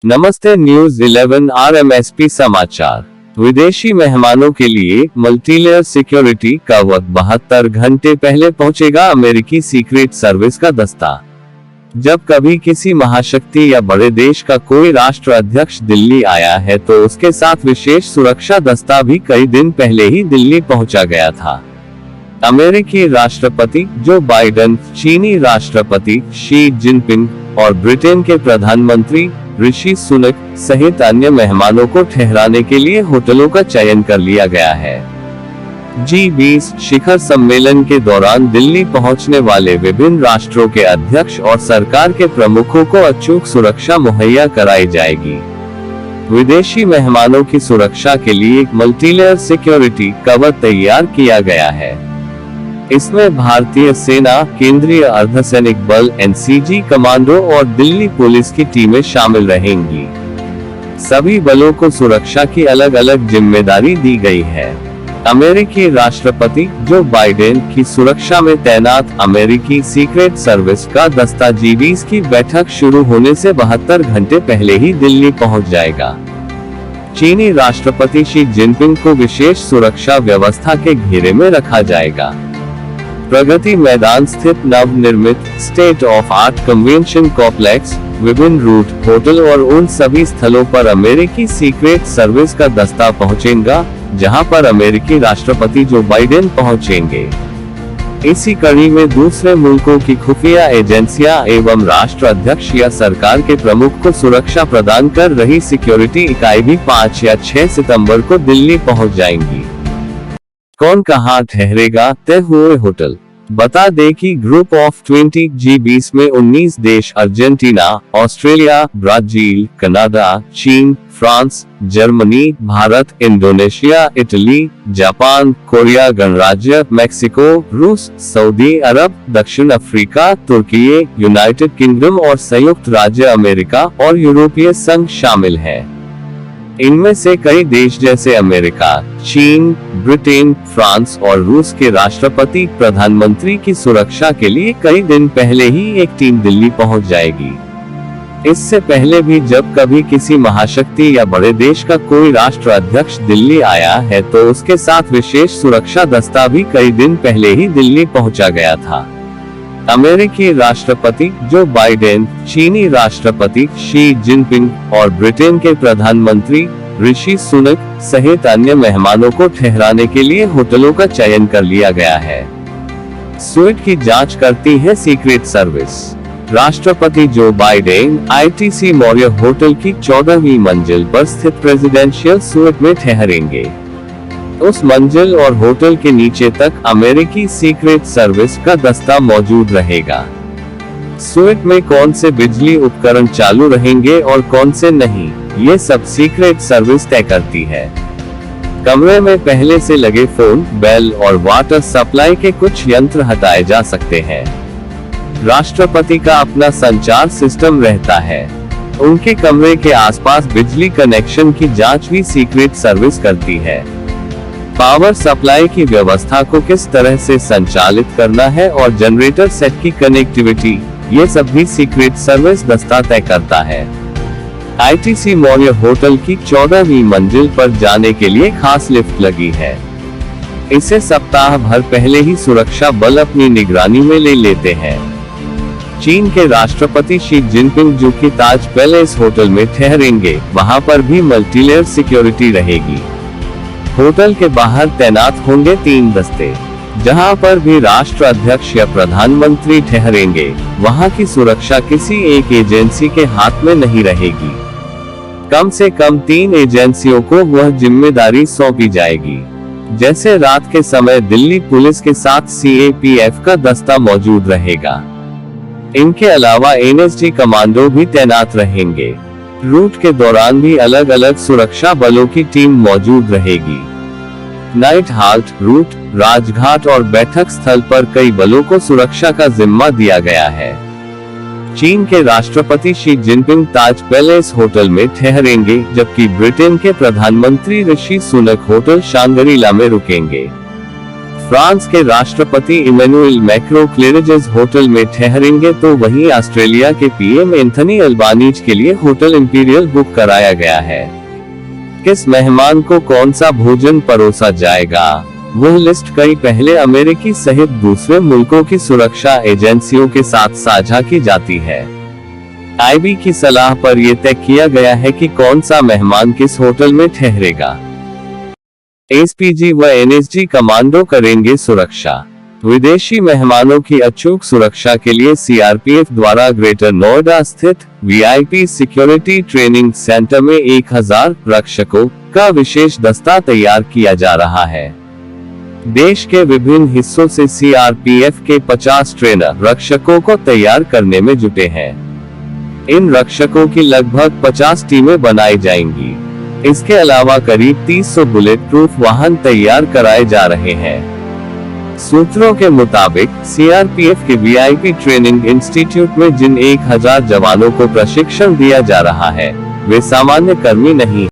नमस्ते news 11 RMSP समाचार। विदेशी मेहमानों के लिए मल्टीलेयर सिक्योरिटी का वक्त 72 घंटे पहले पहुंचेगा अमेरिकी सीक्रेट सर्विस का दस्ता। जब कभी किसी महाशक्ति या बड़े देश का कोई राष्ट्र अध्यक्ष दिल्ली आया है तो उसके साथ विशेष सुरक्षा दस्ता भी कई दिन पहले ही दिल्ली पहुंचा गया था। अमेरिकी राष्ट्रपति जो बाइडेन, चीनी राष्ट्रपति शी जिनपिंग और ब्रिटेन के प्रधानमंत्री ऋषि सुनक सहित अन्य मेहमानों को ठहराने के लिए होटलों का चयन कर लिया गया है। G20 शिखर सम्मेलन के दौरान दिल्ली पहुंचने वाले विभिन्न राष्ट्रों के अध्यक्ष और सरकार के प्रमुखों को अचूक सुरक्षा मुहैया कराई जाएगी। विदेशी मेहमानों की सुरक्षा के लिए एक मल्टीलेयर सिक्योरिटी कवर तैयार किया गया है। इसमें भारतीय सेना, केंद्रीय अर्धसैनिक बल NCG कमांडो और दिल्ली पुलिस की टीमें शामिल रहेंगी। सभी बलों को सुरक्षा की अलग अलग जिम्मेदारी दी गई है। अमेरिकी राष्ट्रपति जो बाइडेन की सुरक्षा में तैनात अमेरिकी सीक्रेट सर्विस का दस्ता G20 की बैठक शुरू होने से 72 घंटे पहले ही दिल्ली पहुंच जाएगा। चीनी राष्ट्रपति शी जिनपिंग को विशेष सुरक्षा व्यवस्था के घेरे में रखा जाएगा। प्रगति मैदान स्थित नवनिर्मित state of art convention complex, विभिन्न रूट, होटल और उन सभी स्थलों पर अमेरिकी सीक्रेट सर्विस का दस्ता पहुंचेगा जहां पर अमेरिकी राष्ट्रपति जो बाइडेन पहुंचेंगे। इसी कड़ी में दूसरे मुल्कों की खुफिया एजेंसियां एवं राष्ट्र अध्यक्ष या सरकार के प्रमुख को सुरक्षा प्रदान कर रही सिक्योरिटी इकाई भी 5 या 6 सितंबर को दिल्ली पहुंच जाएंगी। कौन कहां ठहरेगा, तय हुए होटल। बता दें कि ग्रुप ऑफ 20 G20 में 19 देश अर्जेंटीना, ऑस्ट्रेलिया, ब्राजील, कनाडा, चीन, France, Germany, Bharat, Indonesia, Italy, Japan, Korea गणराज्य, मेक्सिको, रूस, सऊदी अरब, दक्षिण अफ्रीका, तुर्की, यूनाइटेड किंगडम और संयुक्त राज्य अमेरिका और यूरोपीय संघ शामिल है। इनमें से कई देश जैसे अमेरिका, चीन, ब्रिटेन, फ्रांस और रूस के राष्ट्रपति, प्रधानमंत्री की सुरक्षा के लिए कई दिन पहले ही एक टीम दिल्ली पहुंच जाएगी। इससे पहले भी जब कभी किसी महाशक्ति या बड़े देश का कोई राष्ट्र अध्यक्ष दिल्ली आया है तो उसके साथ विशेष सुरक्षा दस्ता भी कई दिन पहले ही दिल्ली पहुंचा गया था। अमेरिकी राष्ट्रपति जो बाइडेन, चीनी राष्ट्रपति शी जिनपिंग और ब्रिटेन के प्रधानमंत्री ऋषि सुनक सहित अन्य मेहमानों को ठहराने के लिए होटलों का चयन कर लिया गया है। स्वीट की जांच करती है सीक्रेट सर्विस। राष्ट्रपति Joe Biden ITC Maurya hotel की 14वीं मंजिल पर स्थित प्रेसिडेंशियल स्वीट में ठहरेंगे। उस मंजिल और होटल के नीचे तक अमेरिकी सीक्रेट सर्विस का दस्ता मौजूद रहेगा। स्वीट में कौन से बिजली उपकरण चालू रहेंगे और कौन से नहीं, ये सब सीक्रेट सर्विस तय करती है। कमरे में पहले से लगे फोन, बेल और वाटर सप्लाई के कुछ यंत्र हटाए जा सकते हैं। राष्ट्रपति का अपना संचार सिस्टम रहता है। उनके कमरे के आसपास बिजली कनेक्शन की जांच भी सीक्रेट सर्विस करती है। पावर सप्लाई की व्यवस्था को किस तरह से संचालित करना है और जनरेटर सेट की कनेक्टिविटी, ये सब भी सीक्रेट सर्विस दस्ता तय करता है। ITC मौर्य होटल की 14वीं मंजिल पर जाने के लिए खास लिफ्ट लगी है। इसे सप्ताह भर पहले ही सुरक्षा बल अपनी निगरानी में ले लेते हैं। चीन के राष्ट्रपति शी जिनपिंग जो कि ताज पैलेस होटल में ठहरेंगे, वहां पर भी मल्टीलेयर सिक्योरिटी रहेगी। होटल के बाहर तैनात होंगे 3 दस्ते। जहां पर भी राष्ट्र अध्यक्ष या प्रधानमंत्री ठहरेंगे, वहां की सुरक्षा किसी एक एजेंसी के हाथ में नहीं रहेगी। कम से कम 3 एजेंसियों को वह जिम्मेदारी सौंपी जाएगी। जैसे रात के समय दिल्ली पुलिस के साथ CAPF का दस्ता मौजूद रहेगा। इनके अलावा NSG कमांडो भी तैनात रहेंगे। रूट के दौरान भी अलग अलग सुरक्षा बलों की टीम मौजूद रहेगी। नाइट हाल्ट, रूट, राजघाट और बैठक स्थल पर कई बलों को सुरक्षा का जिम्मा दिया गया है। चीन के राष्ट्रपति शी जिनपिंग ताज पैलेस होटल में ठहरेंगे, जबकि ब्रिटेन के प्रधानमंत्री ऋषि सुनक होटल शांग्री-ला में रुकेंगे। फ्रांस के राष्ट्रपति इमैनुएल मैक्रों क्लेरिजेस होटल में ठहरेंगे, तो वहीं ऑस्ट्रेलिया के पीएम एंथनी अल्बानीज के लिए होटल इंपीरियल बुक कराया गया है। किस मेहमान को कौन सा भोजन परोसा जाएगा, वह लिस्ट कई पहले अमेरिकी सहित दूसरे मुल्कों की सुरक्षा एजेंसियों के साथ साझा की जाती है। आईबी की सलाह पर यह तय किया गया है कि कौन सा मेहमान किस होटल में ठहरेगा। एसपीजी व एनएसजी कमांडो करेंगे सुरक्षा। विदेशी मेहमानों की अचूक सुरक्षा के लिए सीआरपीएफ द्वारा ग्रेटर नोएडा स्थित वीआईपी सिक्योरिटी ट्रेनिंग सेंटर में 1000 रक्षकों का विशेष दस्ता तैयार किया जा रहा है। देश के विभिन्न हिस्सों से सीआरपीएफ के 50 ट्रेनर रक्षकों को तैयार करने में जुटे हैं। इन रक्षकों की लगभग 50 टीमें बनाई जाएंगी। इसके अलावा करीब 300 बुलेट प्रूफ वाहन तैयार कराए जा रहे हैं। सूत्रों के मुताबिक सीआरपीएफ के वीआईपी ट्रेनिंग इंस्टीट्यूट में जिन 1000 जवानों को प्रशिक्षण दिया जा रहा है, वे सामान्य कर्मी नहीं